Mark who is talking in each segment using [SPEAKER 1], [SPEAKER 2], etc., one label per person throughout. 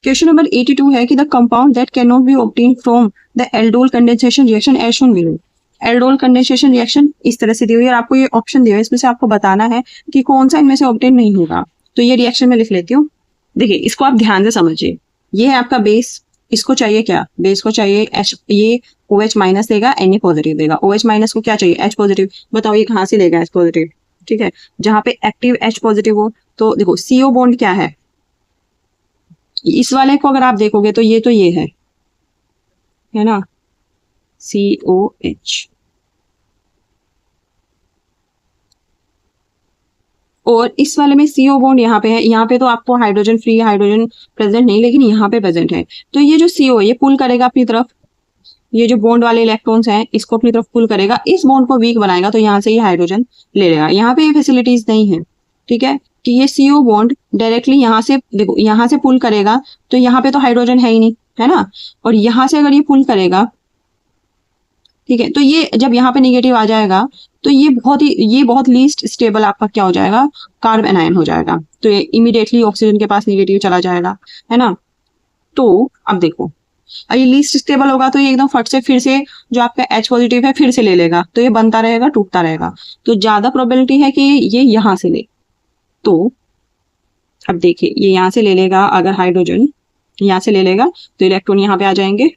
[SPEAKER 1] Question number 82 है कि the compound that cannot be obtain from the aldol condensation reaction as shown below. Aldol condensation reaction इस तरह से दी हुई है और आपको ये ऑप्शन दिया है, इसमें से आपको बताना है कि कौन सा इनमें से ऑब्टेन नहीं होगा। तो ये रिएक्शन में लिख लेती हूँ। देखिए इसको आप ध्यान से समझिए, ये है आपका बेस, इसको चाहिए क्या, बेस को चाहिए H, ये OH माइनस देगा, Na पॉजिटिव देगा। OH माइनस को क्या चाहिए, H पॉजिटिव। बताओ ये कहाँ से लेगा H पॉजिटिव, ठीक है, जहाँ पे एक्टिव H पॉजिटिव हो। तो देखो CO बॉन्ड क्या है, इस वाले को अगर आप देखोगे तो ये है ना, COH। और इस वाले में CO बॉन्ड यहाँ पे है, यहाँ पे तो आपको हाइड्रोजन फ्री हाइड्रोजन प्रेजेंट नहीं, लेकिन यहाँ पे प्रेजेंट है। तो ये जो CO ये पुल करेगा अपनी तरफ, ये जो बॉन्ड वाले इलेक्ट्रॉन्स हैं इसको अपनी तरफ पुल करेगा, इस बॉन्ड को वीक बनाएगा, तो यहाँ से ये हाइड्रोजन ले लेगा। यहाँ पे ये फैसिलिटीज नहीं है, ठीक है, कि ये CO बॉन्ड डायरेक्टली यहाँ से, देखो यहाँ से पुल करेगा तो यहाँ पे तो हाइड्रोजन है ही नहीं, है ना, और यहाँ से अगर ये पुल करेगा, ठीक है, तो ये जब यहाँ पे नेगेटिव आ जाएगा तो ये बहुत लीस्ट स्टेबल आपका क्या हो जाएगा, कार्बन एनायन हो जाएगा। तो ये इमीडिएटली ऑक्सीजन के पास नेगेटिव चला जाएगा, है ना। तो अब देखो ये लीस्ट स्टेबल होगा तो ये एकदम फट से फिर से जो आपका H पॉजिटिव है फिर से ले लेगा, तो ये बनता रहेगा टूटता रहेगा, तो ज्यादा प्रोबेबिलिटी है कि ये यहाँ से ले। तो अब देखिए ये यहाँ से ले लेगा, अगर हाइड्रोजन यहाँ से ले लेगा तो इलेक्ट्रॉन यहाँ पे आ जाएंगे,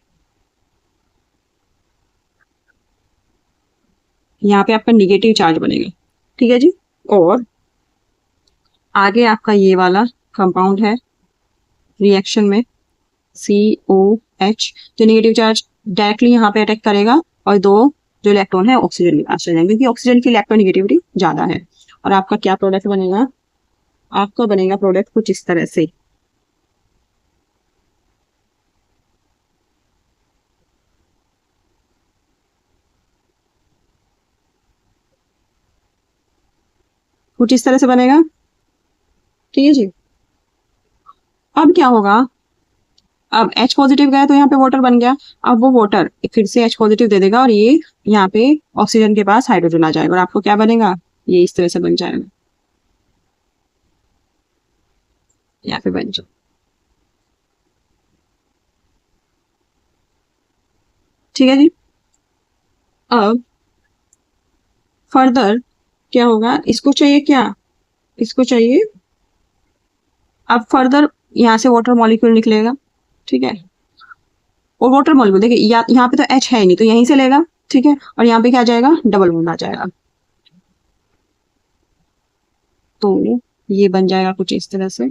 [SPEAKER 1] यहाँ पे आपका निगेटिव चार्ज बनेगा, ठीक है जी। और आगे आपका ये वाला कंपाउंड है रिएक्शन में COH, जो नेगेटिव चार्ज डायरेक्टली यहाँ पे अटैक करेगा और दो जो इलेक्ट्रॉन है ऑक्सीजन के पास जाएंगे, क्योंकि ऑक्सीजन की इलेक्ट्रोनेगेटिविटी ज्यादा है। और आपका क्या प्रोडक्ट बनेगा, आपका बनेगा प्रोडक्ट कुछ इस तरह से। कुछ इस तरह से बनेगा, ठीक है जी। अब क्या होगा, अब H पॉजिटिव गया तो यहाँ पे वाटर बन गया, अब वो वाटर फिर से H पॉजिटिव दे देगा और ये यहाँ पे ऑक्सीजन के पास हाइड्रोजन आ जाएगा और आपको क्या बनेगा, ये इस तरह से बन जाएगा, यहाँ पे बन जाए, ठीक है जी। अब फर्दर क्या होगा, इसको चाहिए क्या, इसको चाहिए, अब फर्दर यहाँ से वाटर मॉलिक्यूल निकलेगा, ठीक है, और वाटर मॉलिक्यूल देखिए यहाँ पे तो H है नहीं तो यहीं से लेगा, ठीक है, और यहाँ पे क्या आ जाएगा, डबल बॉन्ड आ जाएगा। तो ये बन जाएगा कुछ इस तरह से,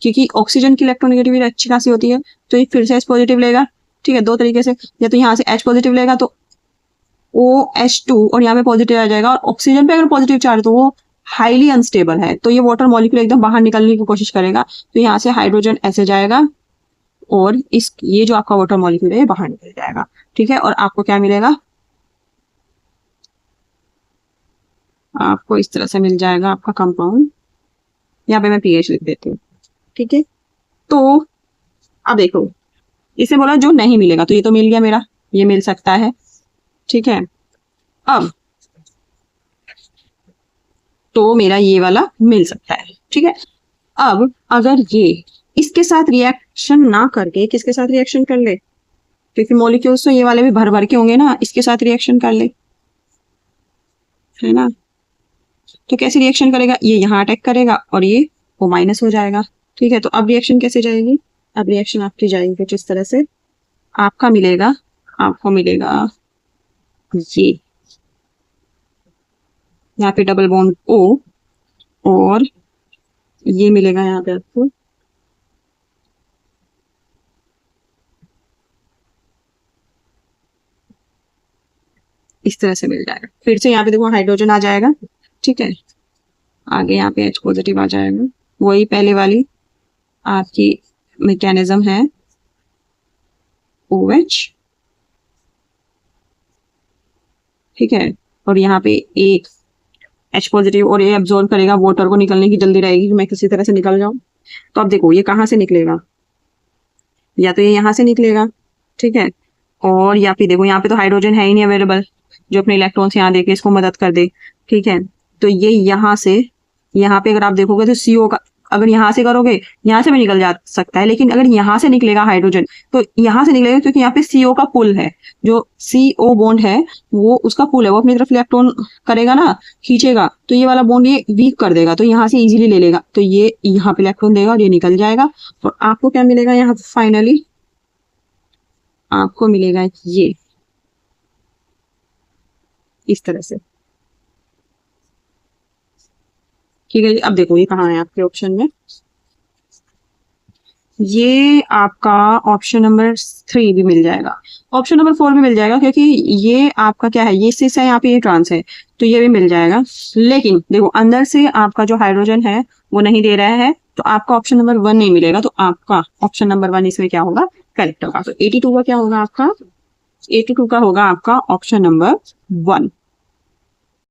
[SPEAKER 1] क्योंकि ऑक्सीजन की इलेक्ट्रोनेगेटिविटी अच्छी खासी होती है तो ये फिर से H पॉजिटिव लेगा, ठीक है, दो तरीके से, या तो यहाँ से H पॉजिटिव लेगा तो OH2 और यहाँ पे पॉजिटिव आ जाएगा, और ऑक्सीजन पे अगर पॉजिटिव चार्ज तो वो हाईली अनस्टेबल है तो ये वाटर मॉलिक्यूल एकदम बाहर निकलने की कोशिश करेगा, तो यहाँ से हाइड्रोजन ऐसे जाएगा और ये जो आपका वाटर मॉलिक्यूल है ये बाहर निकल जाएगा, ठीक है, और आपको क्या मिलेगा, आपको इस तरह से मिल जाएगा आपका कंपाउंड। यहाँ पे मैं pH लिख देती हूँ, ठीक है। तो अब देखो इसे बोला जो नहीं मिलेगा, तो ये तो मिल गया मेरा, ये मिल सकता है, ठीक है। अब तो मेरा ये वाला मिल सकता है, ठीक है। अब अगर ये इसके साथ रिएक्शन ना करके किसके साथ रिएक्शन कर ले, क्योंकि मॉलिक्यूल्स तो ये वाले भी भर भर के होंगे ना, इसके साथ रिएक्शन कर ले, है ना, तो कैसे रिएक्शन करेगा, ये यहाँ अटैक करेगा और ये वो माइनस हो जाएगा, ठीक है। तो अब रिएक्शन कैसे जाएगी, अब रिएक्शन आपकी जाएगी कुछ इस तरह से, आपको मिलेगा ये यहाँ पे डबल बॉन्ड O और ये मिलेगा यहाँ पे आपको इस तरह से मिल जाएगा, फिर से यहाँ पे देखो हाइड्रोजन आ जाएगा, ठीक है, आगे यहाँ पे H पॉजिटिव आ जाएगा, वही पहले वाली आपकी मैकेनिज्म है OH, ठीक है, और यहाँ पे एक H पॉजिटिव और ये एब्जॉर्ब करेगा, वाटर को निकलने की जल्दी रहेगी कि मैं किसी तरह से निकल जाऊं। तो अब देखो ये कहाँ से निकलेगा, या तो ये यहाँ से निकलेगा, ठीक है, और या फिर देखो यहाँ पे तो हाइड्रोजन है ही नहीं अवेलेबल जो अपने इलेक्ट्रॉन्स यहाँ देके इसको मदद कर दे, ठीक है, तो ये यहाँ से यहाँ पे अगर आप देखोगे तो CO का अगर यहाँ से करोगे यहाँ से भी निकल जा सकता है, लेकिन अगर यहाँ से निकलेगा हाइड्रोजन तो यहाँ से निकलेगा, क्योंकि यहाँ पे CO का पुल है, जो CO बॉन्ड है वो उसका पुल है, वो अपनी तरफ इलेक्ट्रॉन करेगा ना, खींचेगा, तो ये वाला बॉन्ड ये वीक कर देगा, तो यहाँ से इजीली ले लेगा, तो ये यहाँ पे इलेक्ट्रॉन देगा और ये निकल जाएगा। और आपको क्या मिलेगा यहाँ फाइनली, आपको मिलेगा ये इस तरह से। ठीक है, अब देखो ये कहाँ है आपके ऑप्शन में, ये आपका ऑप्शन नंबर 3 भी मिल जाएगा, ऑप्शन नंबर 4 भी मिल जाएगा, क्योंकि ये आपका क्या है, ये सिस है, यहाँ पे ये ट्रांस है, तो ये भी मिल जाएगा। लेकिन देखो अंदर से आपका जो हाइड्रोजन है वो नहीं दे रहा है, तो आपका ऑप्शन नंबर 1 नहीं मिलेगा, तो आपका ऑप्शन नंबर 1 इसमें क्या होगा, करेक्ट होगा। तो 82 का क्या होगा आपका, 82 का होगा आपका ऑप्शन नंबर 1।